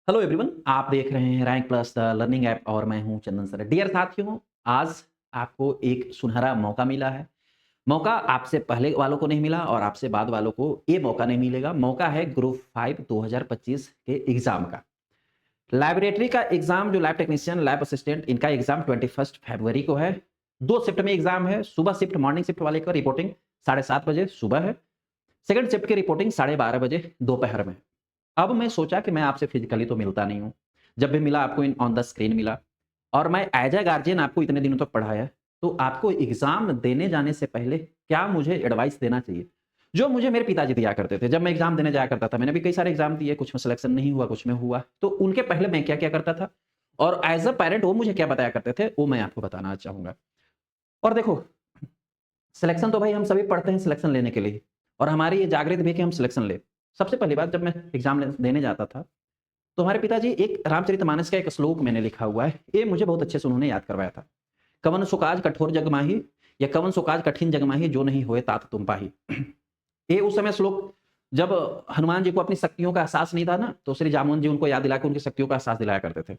Hello everyone, आप देख रहे हैं rank plus the learning app और मैं हूं चंदन सर। डियर साथियों, आज आपको एक सुनहरा मौका मिला है। मौका आपसे पहले वालों को नहीं मिला और आपसे बाद वालों को ये मौका नहीं मिलेगा। मौका है ग्रुप 5 2025 के एग्जाम का। लैबोरेटरी का एग्जाम, जो लैब टेक्नीशियन, लैब असिस्टेंट, इनका एग्जाम 21 फरवरी को है। 2 शिफ्ट में एग्जाम है। सुबह शिफ्ट, मॉर्निंग शिफ्ट वाले का रिपोर्टिंग 7:30 बजे सुबह है। सेकंड शिफ्ट की रिपोर्टिंग 12:30 बजे दोपहर में। अब मैं सोचा कि मैं आपसे फिजिकली तो मिलता नहीं हूँ। जब भी मिला आपको इन ऑन द स्क्रीन मिला और मैं एज़ अ गार्डियन आपको इतने दिनों तक पढ़ाया, तो आपको एग्ज़ाम देने जाने से पहले क्या मुझे एडवाइस देना चाहिए? जो मुझे मेरे पिताजी दिया करते थे, जब मैं एग्ज़ाम देने जाया करता था। मैंने भी कई सारे एग्ज़ाम दिए, कुछ में सिलेक्शन नहीं हुआ, कुछ में हुआ। तो उनके पहले मैं क्या-क्या करता था और एज़ अ पैरेंट वो मुझे क्या बताया करते थे, वो मैं आपको बताना चाहूँगा। और देखो, सिलेक्शन तो भाई हम सभी पढ़ते हैं सिलेक्शन लेने के लिए और हमारी ये जागृत भी है कि हम सिलेक्शन लें। सबसे पहली बात, जब मैं एग्ज़ाम देने जाता था, तो हमारे पिताजी एक रामचरितमानस का एक श्लोक मैंने लिखा हुआ है, ये मुझे बहुत अच्छे से उन्होंने याद करवाया था। कवन सो काज कठोर जग माही, या कवन सो काज कठिन जग माही, जो नहीं होए तात तुम पाही। ये उस समय श्लोक, जब हनुमान जी को अपनी शक्तियों का एहसास नहीं था ना, तो श्री जामुन जी उनको याद दिला के उनकी शक्तियों का एहसास दिलाया करते थे।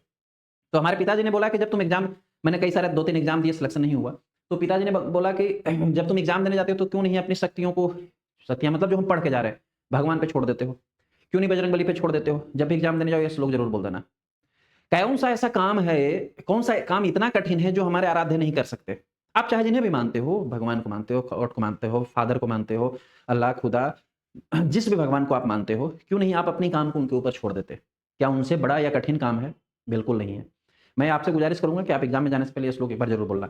तो हमारे पिताजी ने बोला कि जब तुम एग्ज़ाम, मैंने कई सारे 2-3 एग्ज़ाम दिए, सिलेक्शन नहीं हुआ। तो पिताजी ने ब बोला कि जब तुम एग्ज़ाम देने जाते हो तो क्यों नहीं अपनी शक्तियों को, शक्तियाँ मतलब जो हम पढ़ के जा रहे हैं, भगवान पे छोड़ देते हो? क्यों नहीं बजरंगबली पे छोड़ देते हो? जब भी एग्ज़ाम देने जाओ ये श्लोक ज़रूर बोल देना। कौन-सा ऐसा काम है, कौन-सा काम इतना कठिन है जो हमारे आराध्य नहीं कर सकते? आप चाहे जिन्हें भी मानते हो, भगवान को मानते हो, गॉड को मानते हो, फादर को मानते हो, अल्लाह, खुदा, जिस भी भगवान को आप मानते हो, क्यों नहीं आप अपने काम को उनके ऊपर छोड़ देते? क्या उनसे बड़ा या कठिन काम है? बिल्कुल नहीं है। मैं आपसे गुज़ारिश करूँगा कि आप एग्ज़ाम में जाने से पहले ये श्लोक एक बार ज़रूर बोलना।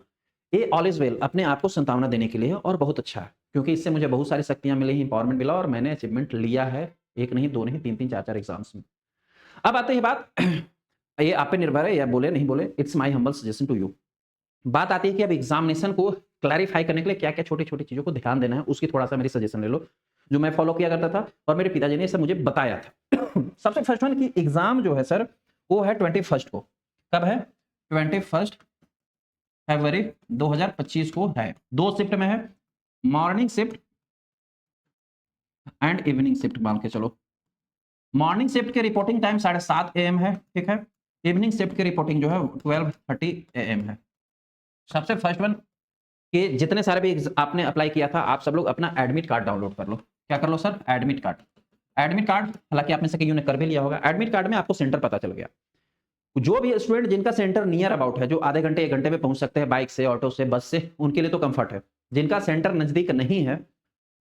ये ऑल इज़ वेल अपने आप को संतावना देने के लिए है और बहुत अच्छा है, क्योंकि इससे मुझे बहुत सारी शक्तियाँ मिली, एम्पावरमेंट मिला और मैंने अचीवमेंट लिया है। 1 नहीं, 2 नहीं, 3-3, 4-4 एग्ज़ाम्स में। अब आते हैं बात, ये आप पे निर्भर है या बोले नहीं बोले, it's my humble suggestion to you. बात आती है कि अब एग्ज़ामिनेशन को क्लैरिफ़ाई करने के लिए क्या-क्या छोटी-छोटी चीज़ों को ध्यान देना है, उसकी थोड़ा-सा मेरी सजेशन ले लो, जो मैं फ़ॉलो किया करता था और मेरे पिताजी ने ये सब मुझे बताया था। सबसे फर्स्ट वन कि एग्ज़ाम जो है सर, वो है 21st को। कब है? 21 फरवरी 2025 को है। 2 शिफ्ट में है, morning shift and evening shift मान के चलो। मॉर्निंग शिफ्ट की रिपोर्टिंग टाइम 7:30 एएम है, ठीक है? इवनिंग शिफ्ट की रिपोर्टिंग जो है 12:30 एएम है। सबसे फर्स्ट वन कि जितने सारे भी आपने अप्लाई किया था, आप सब लोग अपना एडमिट कार्ड डाउनलोड कर लो। क्या कर लो sir? Admit card. Admit card, हालाँकि आप में से कइयों ने कर भी लिया होगा। एडमिट कार्ड में आपको सेंटर पता चल गया। जो भी स्टूडेंट जिनका सेंटर नियर अबाउट है, जो आधे घंटे, 1 घंटे में पहुँच सकते हैं बाइक से, ऑटो से, बस से, उनके लिए तो कम्फर्ट है। जिनका सेंटर नज़दीक नहीं है,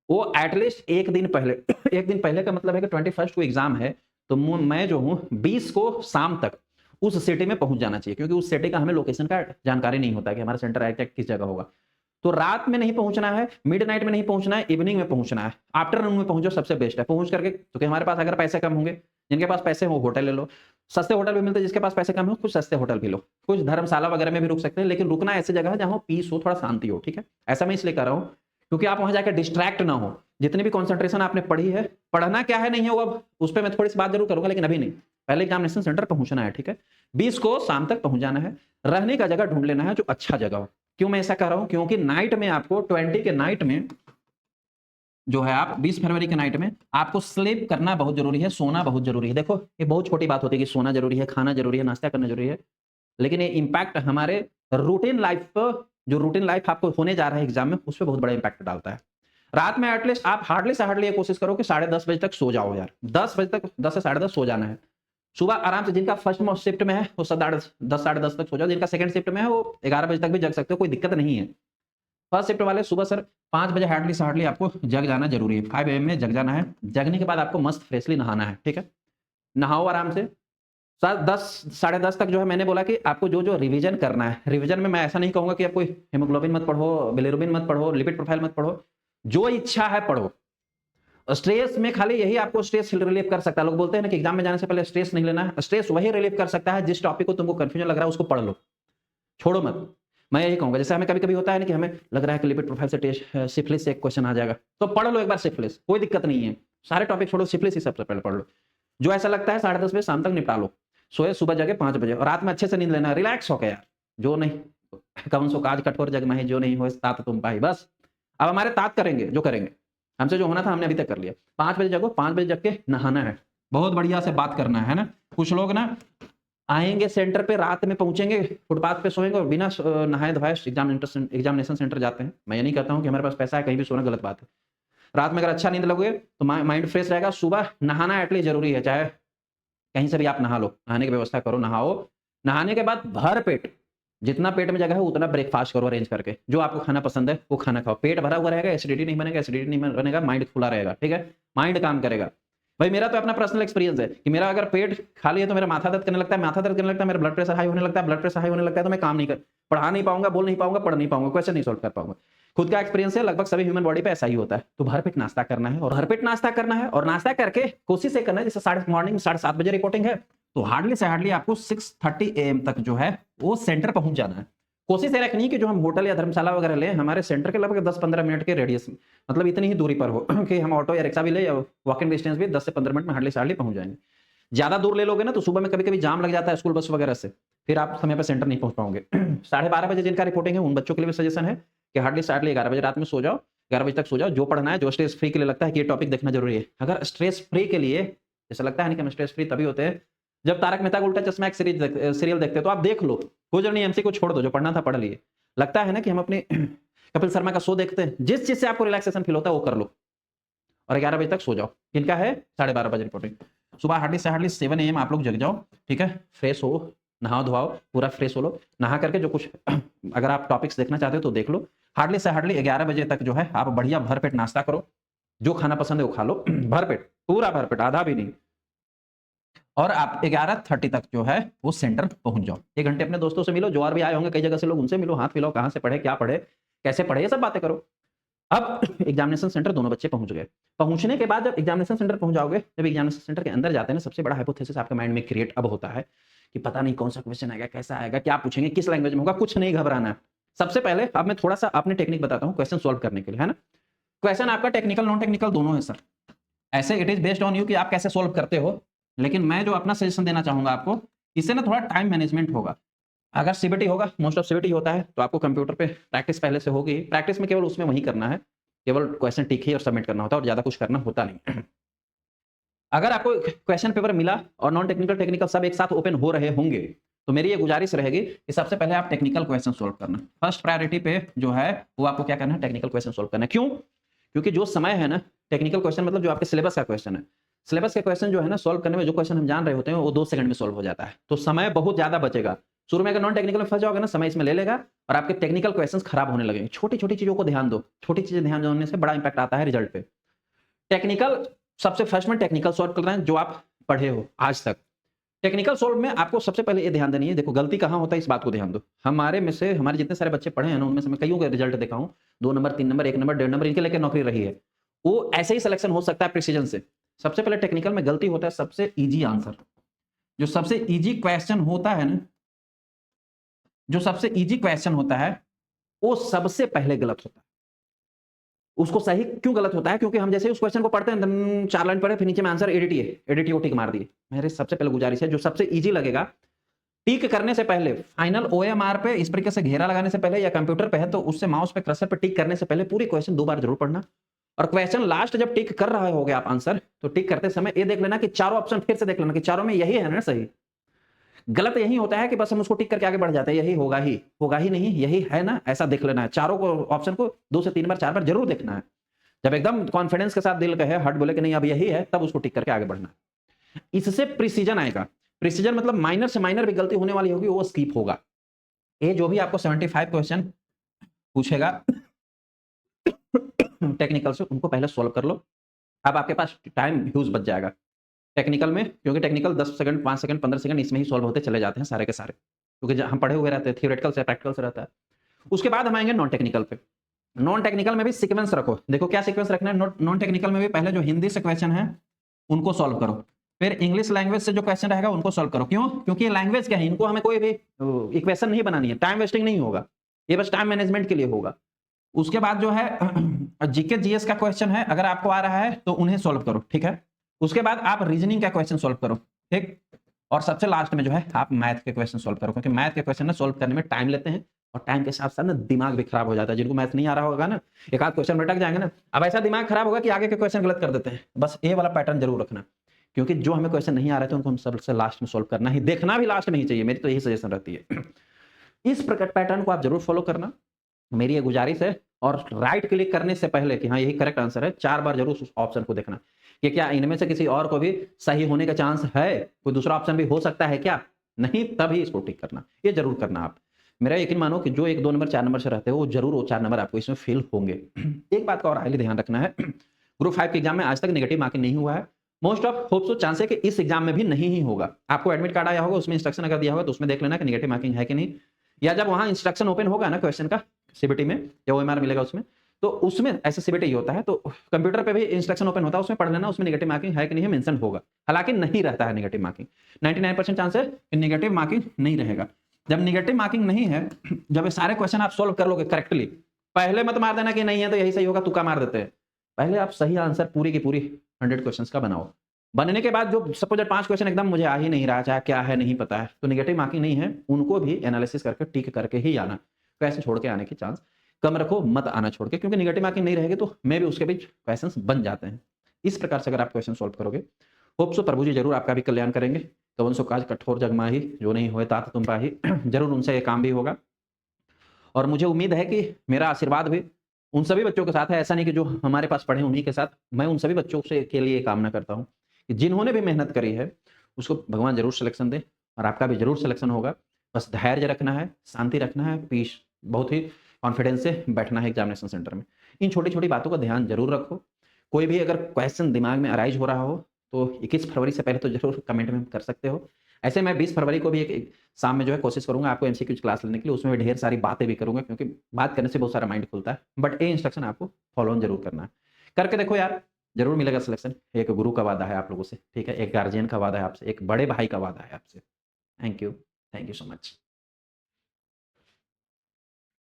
वो एटलीस्ट 1 दिन पहले 1 दिन पहले का मतलब है कि 21st को एग्ज़ाम है, तो मैं जो हूँ 20 को शाम तक उस सिटी में पहुँच जाना चाहिए, क्योंकि उस सिटी का हमें लोकेशन का जानकारी नहीं होता है कि हमारा सेंटर एग्ज़ैक्ट किस जगह होगा। तो रात में नहीं पहुँचना है, मिडनाइट में नहीं पहुँचना है, इवनिंग में पहुँचना है। आफ्टरनून में पहुँचो सबसे बेस्ट है। पहुँच करके, क्योंकि हमारे पास अगर पैसे कम होंगे, जिनके पास पैसे हो होटल ले लो। सस्ते होटल भी मिलते हैं, जिसके पास पैसे कम हो कुछ सस्ते होटल भी लो। कुछ धर्मशाला वगैरह में भी रुक सकते हैं, लेकिन रुकना ऐसी जगह है जहाँ पीस हो, थोड़ा शांति हो, ठीक है? ऐसा मैं इसलिए कर रहा हूँ, क्योंकि आप वहाँ जाके डिस्ट्रैक्ट ना हो। जितनी भी कंसंट्रेशन आपने पढ़ी है, पढ़ना क्या है नहीं है वो अब उस पे मैं थोड़ी-सी बात ज़रूर करूँगा, लेकिन अभी नहीं। पहले एग्ज़ामिनेशन सेंटर पहुँचना है, ठीक है? 20 को शाम तक पहुँच जाना है। रहने का जगह ढूँढ लेना है जो अच्छा जगह हो। क्यों मैं ऐसा कह रहा हूँ? क्योंकि नाइट में आपको 20 के नाइट में जो है, आप 20 फरवरी के नाइट में आपको स्लीप करना बहुत ज़रूरी है, सोना बहुत ज़रूरी है। देखो, ये बहुत छोटी बात होती है कि सोना ज़रूरी है, खाना ज़रूरी है, नाश्ता करना ज़रूरी है। लेकिन ये इम्पैक्ट हमारे रूटीन लाइफ़ पर, जो रूटीन लाइफ़ आपको होने जा रहा है एग्ज़ाम में, उस पे बहुत बड़ा इम्पैक्ट डालता है। रात में एटलीस्ट आप हार्डली से हार्डली ये कोशिश करो कि 10:30 बजे तक सो जाओ यार। 10 बजे तक, 10 से 10:30 सो जाना है। सुबह आराम से, जिनका फर्स्ट शिफ्ट में है, वो 10 साढ़े 10 तक सो जाओ। जिनका सेकंड शिफ्ट में है, वो 11 बजे तक भी जग सकते हो, कोई दिक्कत नहीं है। फर्स्ट शिफ्ट वाले सुबह सर 5 बजे हार्डली से हार्डली आपको जग जाना ज़रूरी है। 5 एएम में जग जाना है। जगने के बाद आपको मस्त फ्रेशली नहाना है, ठीक है? नहाओ आराम से। 10 साढ़े 10 तक जो है, मैंने बोला कि आपको जो-जो रिवीजन करना है, रिवीजन में मैं ऐसा नहीं कहूँगा कि आप कोई हीमोग्लोबिन मत पढ़ो, बिलिरुबिन मत पढ़ो, लिपिड प्रोफाइल मत पढ़ो। जो इच्छा है पढ़ो। स्ट्रेस में खाली यही आपको स्ट्रेस रिलीव कर सकता है। लोग बोलते हैं ना कि एग्ज़ाम में जाने से पहले स्ट्रेस नहीं लेना है। स्ट्रेस वही रिलीव कर सकता है जिस टॉपिक को तुमको कन्फ्यूजन लग रहा है, उसको पढ़ लो। छोड़ो मत। मैं यही कहूँगा, जैसे हमें कभी-कभी होता है ना कि हमें लग रहा है कि लिपिड प्रोफाइल से सिफिलिस से एक क्वेश्चन आ जाएगा, तो पढ़ लो एक बार सिफिलिस, कोई दिक्कत नहीं है। सारे टॉपिक छोड़ो, सिफिलिस ही सबसे पहले पढ़ लो। जो ऐसा लगता है 10:30 बजे शाम तक निपटा लो। सोए सुबह जगे 5 बजे और रात में अच्छे से नींद लेना है, रिलैक्स होके यार। जो नहीं कौन सो काज कठोर जग माही, जो नहीं होए तात तुम पाही। बस, अब हमारे तात करेंगे, जो करेंगे। हमसे जो होना था हमने अभी तक कर लिया। 5 बजे जगो, 5 बजे जग के नहाना है। बहुत बढ़िया से बात करना है ना? कुछ लोग ना आएंगे सेंटर पे, रात में पहुंचेंगे, फुटपाथ पे सोएंगे और बिना नहाए धोए एग्जामिनेशन सेंटर जाते हैं। मैं ये नहीं कहता हूँ कि हमारे पास पैसा है कहीं भी सोना गलत बात है। रात में अगर अच्छा नींद लोगे तो माइंड फ्रेश रहेगा। सुबह नहाना एटलीस्ट जरूरी है, चाहे कहीं से भी आप नहा लो, नहाने की व्यवस्था करो, नहाओ। नहाने के बाद भर पेट, जितना पेट में जगह है उतना ब्रेकफास्ट करो अरेंज करके, जो आपको खाना पसंद है वो खाना खाओ। पेट भरा हुआ रहेगा, एसिडिटी नहीं बनेगा, एसिडिटी नहीं बनेगा, माइंड खुला रहेगा, ठीक है, माइंड काम करेगा। भाई मेरा तो अपना पर्सनल एक्सपीरियंस है कि मेरा अगर पेट खाली है तो मेरा माथा दर्द करने लगता है, माथा दर्द करने लगता है, मेरा ब्लड प्रेशर हाई होने लगता है, ब्लड प्रेशर हाई होने लगता है तो मैं काम नहीं कर, पढ़ा नहीं पाऊंगा, बोल नहीं पाऊंगा, पढ़ नहीं पाऊंगा, क्वेश्चन नहीं सोल्व कर पाऊंगा। खुद का एक्सपीरियंस है, लगभग सभी ह्यूमन बॉडी पे ऐसा ही होता है। तो भरपेट नाश्ता करना है, और भरपेट नाश्ता करना है, और नाश्ता करके कोशिश ये करना है, जैसे मॉर्निंग 7:30 बजे रिपोर्टिंग है तो हार्डली से हार्डली आपको 6:30 AM तक जो है वो सेंटर पहुंच जाना है। कोशिश ये रखनी है कि जो हम होटल या धर्मशाला वगैरह ले, हमारे सेंटर के लगभग 10-15 मिनट के रेडियस में, मतलब इतनी ही दूरी पर हो कि हम ऑटो या रिक्शा भी ले या वॉकिंग डिस्टेंस भी 10 से 15 मिनट में हार्डली से हार्डली पहुंच जाएंगे। ज्यादा दूर ले लोगे ना तो सुबह में कभी कभी जाम लग जाता है स्कूल बस वगैरह से, फिर आप समय पर सेंटर नहीं पहुंच पाओगे। 12:30 बजे जिनका रिपोर्टिंग है उन बच्चों के लिए भी सजेशन है कि हार्डली से हार्डली 11 बजे रात में सो जाओ, 11 बजे तक सो जाओ। जो पढ़ना है, जो स्ट्रेस फ्री के लिए लगता है कि ये टॉपिक देखना जरूरी है, अगर स्ट्रेस फ्री के लिए, जैसा लगता है नहीं कि हम स्ट्रेस फ्री तभी होते हैं जब तारक मेहता का उल्टा चश्मा एक सीरियल देखते हो, तो आप देख लो, कोई जरूरी एमसी को छोड़ दो, जो पढ़ना था पढ़ लिए। लगता है ना कि हम अपने कपिल शर्मा का शो देखते हैं, जिस चीज से आपको रिलैक्सेशन फील होता है वो कर लो और 11 बजे तक सो जाओ। इनका है 12:30 बजे रिपोर्टिंग। सुबह हार्डली से हार्डली 7 AM आप लोग जग जाओ, ठीक है, फ्रेश हो, नहाओ धोआओ, पूरा फ्रेश हो लो, नहा करके जो कुछ अगर आप टॉपिक्स देखना चाहते हो तो देख लो। हार्डली से हार्डली 11 बजे तक जो है आप बढ़िया भरपेट नाश्ता करो, जो खाना पसंद है वो खा लो, भरपेट, पूरा भरपेट, आधा भी नहीं, और आप 11:30 तक जो है वो सेंटर पहुंच जाओ। 1 घंटे अपने दोस्तों से मिलो, जो और भी आए होंगे कई जगह से लोग, उनसे मिलो, हाथ मिलाओ, कहां से पढ़े, क्या पढ़े, कैसे पढ़े, ये सब बातें करो। अब एग्जामिनेशन सेंटर दोनों बच्चे पहुंच गए। पहुंचने के बाद जब एग्जामिनेशन सेंटर पहुंच जाओगे, जब एग्जामिनेशन सेंटर के अंदर जाते हैं ना, सबसे बड़ा हाइपोथेसिस आपके माइंड में क्रिएट अब होता है कि पता नहीं कौन सा क्वेश्चन आएगा, कैसा आएगा, क्या पूछेंगे, किस लैंग्वेज में होगा। कुछ नहीं घबराना है। सबसे पहले अब मैं थोड़ा सा अपने टेक्निक बताता हूँ क्वेश्चन सोल्व करने के लिए, है ना। क्वेश्चन आपका टेक्निकल नॉन टेक्निकल दोनों है सर, ऐसे it is based on you कि आप कैसे सोल्व करते हो। लेकिन मैं जो अपना सजेशन देना चाहूंगा आपको, इससे ना थोड़ा टाइम मैनेजमेंट होगा। अगर सीबीटी होगा, मोस्ट ऑफ सीबीटी होता है, तो आपको कंप्यूटर पे प्रैक्टिस पहले से होगी। प्रैक्टिस में केवल उसमें वही करना है, केवल क्वेश्चन टिक ही और सबमिट करना होता है, और ज्यादा कुछ करना होता नहीं। अगर आपको क्वेश्चन पेपर मिला और नॉन टेक्निकल टेक्निकल सब एक साथ ओपन हो रहे होंगे, तो मेरी ये गुजारिश रहेगी कि सबसे पहले आप टेक्निकल क्वेश्चन सोल्व करना। फर्स्ट प्रायोरिटी पे जो है वो आपको क्या करना है, टेक्निकल क्वेश्चन सोल्व करना है। क्यों? क्योंकि जो समय है ना, टेक्निकल क्वेश्चन मतलब जो आपके सिलेबस का क्वेश्चन है, सिलेबस के क्वेश्चन जो है ना सोल्व करने में, जो क्वेश्चन हम जान रहे होते हैं वो 2 सेकंड में सोल्व हो जाता है, तो समय बहुत ज्यादा बचेगा। शुरू में अगर नॉन टेक्निकल में फंस जाओगे ना, समय इसमें ले लेगा और आपके टेक्निकल क्वेश्चंस खराब होने लगेंगे। छोटी छोटी चीजों को ध्यान दो, छोटी चीजें ध्यान देने से बड़ा इंपैक्ट आता है रिजल्ट पे। टेक्निकल सबसे फर्स्ट में टेक्निकल सॉल्व कर रहे हैं जो आप पढ़े हो आज तक। टेक्निकल सॉल्व में आपको सबसे पहले ये ध्यान देनी है, देखो गलती कहाँ होता है इस बात को ध्यान दो। हमारे में से हमारे जितने सारे बच्चे पढ़े हैं ना, उनमें से मैं कईयों के रिजल्ट देखा हूँ, 2 नंबर 3 नंबर 1 नंबर 1.5 नंबर इनके लेके नौकरी रही है। वो ऐसे ही सिलेक्शन हो सकता है प्रिसीजन से। सबसे पहले टेक्निकल में गलती होता है सबसे इजी आंसर, जो सबसे इजी क्वेश्चन होता है ना, जो सबसे इजी क्वेश्चन होता है वो सबसे पहले गलत होता है। उसको सही क्यों गलत होता है? क्योंकि हम जैसे उस क्वेश्चन को पढ़ते हैं, 4 लाइन पढ़े, फिर नीचे में आंसर एडीटी है, एडीटी टिक मार दिए। मेरे सबसे पहले गुजारिश है, जो सबसे इजी लगेगा, टिक करने से पहले, फाइनल ओएमआर पे इस तरीके से घेरा लगाने से पहले, या कंप्यूटर पे है तो उससे माउस पे कर्सर पे टिक करने से पहले पूरी क्वेश्चन 2 बार जरूर पढ़ना। और क्वेश्चन लास्ट जब टिक कर रहे होगे आप आंसर, तो टिक करते समय ये देख लेना कि चारों ऑप्शन फिर से देख लेना कि चारों में यही है ना सही। गलत यही होता है कि बस हम उसको टिक करके आगे बढ़ जाते हैं, यही होगा ही नहीं, यही है ना, ऐसा देख लेना है। चारों को ऑप्शन को 2 से 3 बार 4 बार जरूर देखना है। जब एकदम कॉन्फिडेंस के साथ दिल कहे, हट बोले कि नहीं अब यही है, तब उसको टिक करके आगे बढ़ना है। इससे प्रिसीजन आएगा। प्रिसीजन मतलब माइनर से माइनर भी गलती होने वाली होगी वो स्किप होगा। ये जो भी आपको 75 क्वेश्चन पूछेगा टेक्निकल से, उनको पहले सोल्व कर लो। अब आपके पास टाइम ह्यूज बच जाएगा टेक्निकल में, क्योंकि टेक्निकल 10 सेकंड 5 सेकंड 15 सेकंड इसमें ही सोल्व होते चले जाते हैं सारे के सारे, क्योंकि हम पढ़े हुए रहते हैं, थियोरेटिकल से प्रैक्टिकल से रहता है। उसके बाद हम आएंगे नॉन टेक्निकल पे। नॉन टेक्निकल में भी सीक्वेंस रखो। देखो क्या सीक्वेंस रखना है नॉन टेक्निकल में भी, पहले जो हिंदी से क्वेश्चन है उनको सॉल्व करो, फिर इंग्लिश लैंग्वेज से जो क्वेश्चन रहेगा उनको सॉल्व करो। क्यों? क्योंकि ये लैंग्वेज क्या है, इनको हमें कोई भी इक्वेशन नहीं बनानी है, टाइम वेस्टिंग नहीं होगा, ये बस टाइम मैनेजमेंट के लिए होगा। उसके बाद जो है जीके जीएस का क्वेश्चन है, अगर आपको आ रहा है तो उन्हें सॉल्व करो, ठीक है। उसके बाद आप रीजनिंग का क्वेश्चन सॉल्व करो, ठीक। और सबसे लास्ट में जो है आप मैथ के क्वेश्चन सॉल्व करो, क्योंकि मैथ के क्वेश्चन ना सॉल्व करने में टाइम लेते हैं और टाइम के साथ साथ ना दिमाग भी खराब हो जाता है। जिनको मैथ नहीं आ रहा होगा ना, एक आध क्वेश्चन में अटक जाएंगे ना, अब ऐसा दिमाग खराब होगा कि आगे के क्वेश्चन गलत कर देते हैं। बस ये वाला पैटर्न जरूर रखना क्योंकि जो हमें क्वेश्चन नहीं आ रहे थे उनको हम सबसे लास्ट में सॉल्व करना ही, देखना भी लास्ट में ही चाहिए, मेरी तो यही सजेशन रहती है। इस प्रकार पैटर्न को आप जरूर फॉलो करना, मेरी ये गुजारिश है। और राइट क्लिक करने से पहले कि हाँ यही करेक्ट आंसर है, 4 बार जरूर उस ऑप्शन को देखना कि क्या इनमें से किसी और को भी सही होने का चांस है, कोई दूसरा ऑप्शन भी हो सकता है क्या, नहीं तभी इसको टिक करना, ये जरूर करना आप। मेरा यकीन मानो कि जो 1, 2 नंबर 4 नंबर से रहते हो वो जरूर वो 4 नंबर आपको इसमें फिल होंगे। एक बात का और हाईली ध्यान रखना है, ग्रुप 5 के एग्जाम में आज तक नेगेटिव मार्किंग नहीं हुआ है, मोस्ट ऑफ होप्स चांस है कि इस एग्जाम में भी नहीं ही होगा। आपको एडमिट कार्ड आया होगा, उसमें इंस्ट्रक्शन अगर दिया होगा तो उसमें देख लेना कि नेगेटिव मार्किंग है कि नहीं, या जब वहां इंस्ट्रक्शन ओपन होगा ना क्वेश्चन का सीबीटी में या ओएमआर मिलेगा उसमें, तो उसमें ऐसे सीबीटी होता है, तो कंप्यूटर पे भी इंस्ट्रक्शन ओपन होता है, उसमें पढ़ लेना, उसमें नेगेटिव मार्किंग है कि नहीं मेंशन होगा। हालांकि नहीं रहता है नेगेटिव मार्किंग, 99% चांस है कि नेगेटिव मार्किंग नहीं रहेगा। जब नेगेटिव मार्किंग नहीं है, जब ये सारे क्वेश्चन आप सोल्व कर लोगे करेक्टली, पहले मत मार देना कि नहीं है तो यही सही होगा, तुक्का मार देते हैं। पहले आप सही आंसर पूरी की पूरी 100 क्वेश्चंस का बनाओ। बनने के बाद जो सपोज 5 क्वेश्चन एकदम मुझे आ ही नहीं रहा, चाहे क्या है नहीं पता है, तो नेगेटिव मार्किंग नहीं है, उनको भी एनालिसिस करके टिक करके ही आना, क्वेश्चन छोड़ के आने की चांस कम रखो, मत आना छोड़ के, क्योंकि नेगेटिव मार्किंग नहीं रहेगी तो मे भी उसके बीच क्वेश्चंस बन जाते हैं। इस प्रकार से अगर आप क्वेश्चन सॉल्व करोगे, होप सो प्रभु जी जरूर आपका भी कल्याण करेंगे। कवन सो काज कठोर जग माही, जो नहीं होए तात तुम पाही। जरूर उनसे ये काम भी होगा, और मुझे उम्मीद है कि मेरा आशीर्वाद भी उन सभी बच्चों के साथ है। ऐसा नहीं कि जो हमारे पास पढ़े उन्हीं के साथ, मैं उन सभी बच्चों से के लिए कामना करता हूँ कि जिन्होंने भी मेहनत करी है उसको भगवान जरूर सिलेक्शन दे, और आपका भी जरूर सिलेक्शन होगा। बस धैर्य रखना है, शांति रखना है, पीस बहुत ही कॉन्फिडेंस से बैठना है एग्जामिनेशन सेंटर में। इन छोटी छोटी बातों का ध्यान जरूर रखो। कोई भी अगर क्वेश्चन दिमाग में अराइज हो रहा हो तो 21 फरवरी से पहले तो जरूर कमेंट में कर सकते हो। ऐसे मैं 20 फरवरी को भी एक शाम में जो है कोशिश करूंगा आपको एमसीक्यू क्लास लेने के लिए, उसमें भी ढेर सारी बातें भी करूंगा, क्योंकि बात करने से बहुत सारा माइंड खुलता है। बट ये इंस्ट्रक्शन आपको फॉलो ऑन जरूर करना है, करके देखो यार, जरूर मिलेगा सिलेक्शन। एक गुरु का वादा है आप लोगों से, ठीक है, एक गार्जियन का वादा है आपसे, एक बड़े भाई का वादा है आपसे। Thank you so much.